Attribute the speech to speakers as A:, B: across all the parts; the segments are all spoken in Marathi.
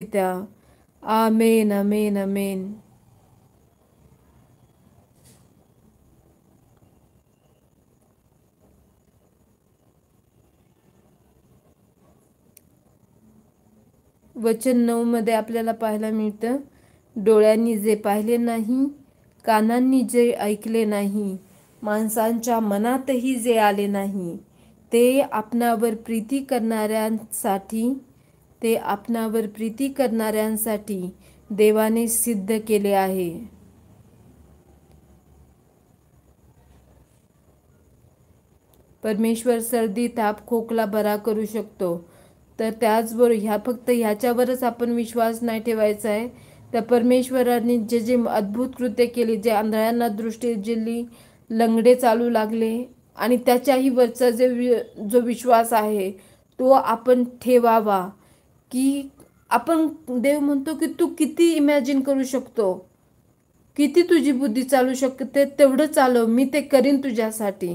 A: पित्या. आमेन, आमेन, आमेन. वचन 9 मध्ये आपल्याला पाहायला मिळतं, डोळ्यांनी जे पाहिले नाही, कानांनी जे ऐकले नाही, माणसांच्या मनातही जे आले नाही, ते आपणावर प्रीती करणाऱ्यांसाठी देवाने सिद्ध केले आहे. परमेश्वर सर्दी, ताप, खोकला बरा करू शकतो. तर त्याचबरोबर फक्त ह्याच्यावरच आपण विश्वास नाही ठेवायचा आहे. त्या परमेश्वराने जे जे अद्भुत कृत्य केली, जे आंधळ्यांना दृष्टी दिली, लंगडे चालू लागले, आणि त्याच्याही वरचा जो विश्वास आहे तो आपण ठेवावा. की आपण देव म्हणतो की तू किती इमॅजिन करू शकतो, किती तुझी बुद्धी चालू शकते, तेवढं चालव, मी ते करीन तुझ्यासाठी.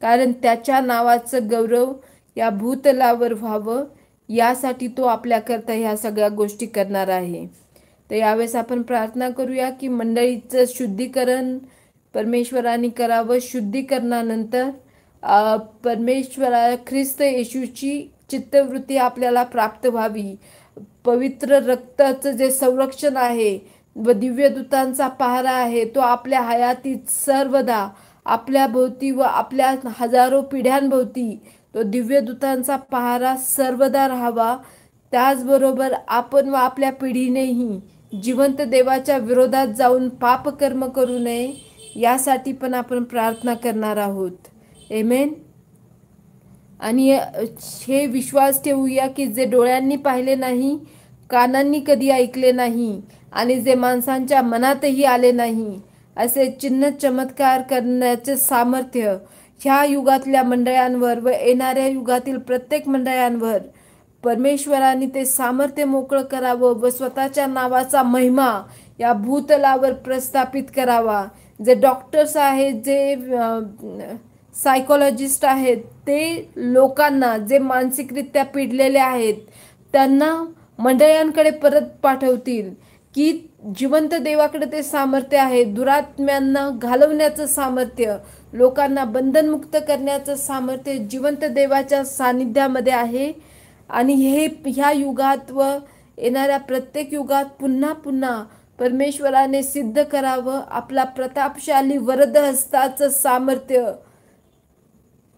A: कारण त्याच्या नावाचं गौरव या भूतलावर व्हावं, यासाठी तो आपल्याकरता ह्या सगळ्या गोष्टी करणार आहे. तर यावेळेस आपण प्रार्थना करूया की मंडळीचं शुद्धीकरण परमेश्वराने करावं. शुद्धीकरणानंतर ख्रिस्त येशूची चित्तवृत्ती आपल्याला प्राप्त व्हावी. पवित्र रक्ताचं जे संरक्षण आहे व दिव्य दूतांचा पहारा आहे, तो आपल्या हयातीत सर्वदा आपल्या भोवती व आपल्या हजारो पिढ्यांभोवती तो दिव्य दूतांचा पहारा सर्वदा राहावा. त्याचबरोबर आपण व आपल्या पिढीनेही जिवंत देवाच्या विरोधात जाऊन पापकर्म करू नये, यासाठी पण आपण प्रार्थना करणार आहोत. आमेन. आणि हे विश्वास ठेवूया की जे डोळ्यांनी पाहिले नाही, कानांनी कधी ऐकले नाही, आणि जे माणसांच्या मनातही आले नाही, असे चिन्ह चमत्कार करण्याचे सामर्थ्य ह्या युगातल्या मंडळांवर व येणाऱ्या युगातील प्रत्येक मंडळांवर परमेश्वराने ते सामर्थ्य मोकळं करावं व स्वतःच्या नावाचा महिमा या भूतलावर प्रस्थापित करावा. जे डॉक्टर्स आहेत, जे सायकोलॉजिस्ट आहेत, ते लोकांना जे मानसिकरित्या पिडलेले आहेत त्यांना मंडळांकडे परत पाठवतील. की जिवंत देवाकडे ते सामर्थ्य आहे. दुरात्म्यांना घालवण्याचं सामर्थ्य, लोकांना बंधनमुक्त करण्याचं सामर्थ्य जिवंत देवाच्या सानिध्यामध्ये आहे. आणि ह्या युगात व येणाऱ्या प्रत्येक युगात पुन्हा पुन्हा परमेश्वराने सिद्ध करावं. आपला प्रतापशाली वरदहस्ताचं सामर्थ्य,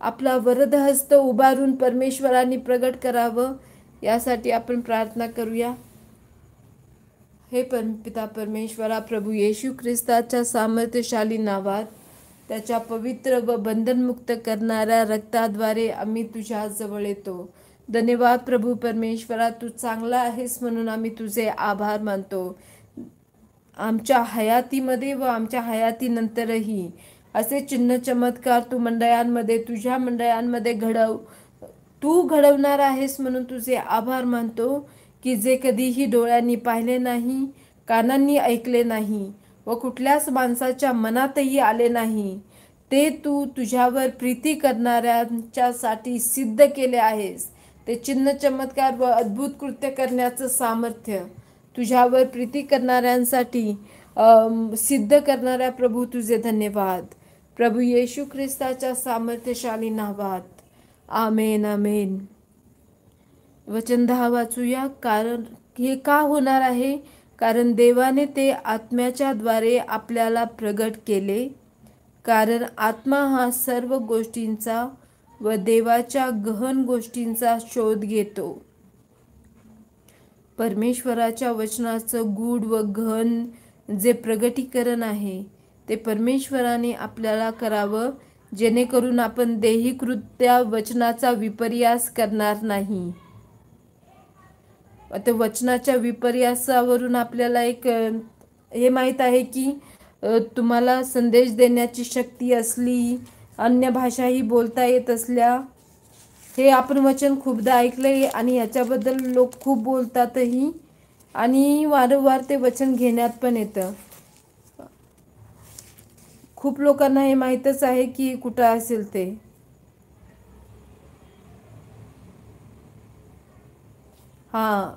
A: आपला वरदहस्त उभारून परमेश्वराने प्रगट करावं, यासाठी आपण प्रार्थना करूया. हे पिता परमेश्वरा, प्रभू येशू ख्रिस्ताच्या सामर्थ्यशाली नावात, त्याच्या पवित्र व बंधनमुक्त करणाऱ्या रक्ताद्वारे आम्ही तुझ्या जवळ येतो. धन्यवाद प्रभू परमेश्वरा, तू चांगला आहेस म्हणून आम्ही तुझे आभार मानतो. आमच्या हयातीमध्ये व आमच्या हयातीनंतरही असे चिन्ह चमत्कार तू मंडळांमध्ये, तुझ्या मंडळांमध्ये तू घडवणार आहेस म्हणून तुझे आभार मानतो. की जे कधीही डोळ्यांनी पाहिले नाही, कानांनी ऐकले नाही व कुठल्याच माणसाच्या मनातही आले नाही, ते तू तुझ्यावर प्रीती करणाऱ्यांच्यासाठी सिद्ध केले आहेस. ते चिन्ह चमत्कार व अद्भुत कृत्य करण्याचं सामर्थ्य तुझ्यावर प्रीती करणाऱ्यांसाठी सिद्ध करणाऱ्या प्रभू तुझे धन्यवाद. प्रभू येशू ख्रिस्ताच्या सामर्थ्यशाली नावात. आमेन, आमेन. वचन 10 वाचूया. कारण हे का होणार आहे? कारण देवाने ते आत्म्याच्या द्वारे आपल्याला प्रगट केले. कारण आत्मा हा सर्व गोष्टींचा व देवाच्या गहन गोष्टींचा शोध घेतो. परमेश्वराच्या वचनाचं गूढ व गहन जे प्रगटीकरण आहे, ते परमेश्वराने आपल्याला करावं, जेणेकरून आपण देहीकृत्या वचनाचा विपर्यास करणार नाही. आता वचनाच्या विपर्यासावरून आपल्याला एक हे माहीत आहे की तुम्हाला संदेश देण्याची शक्ती असली, अन्य भाषाही बोलता येत असल्या, हे आपण वचन खूपदा ऐकले आणि याच्याबद्दल लोक खूप बोलतातही, आणि वारंवार ते वचन घेण्यात पण येतं. खूप लोकांना हे माहीतच आहे की कुठं असेल ते. हां,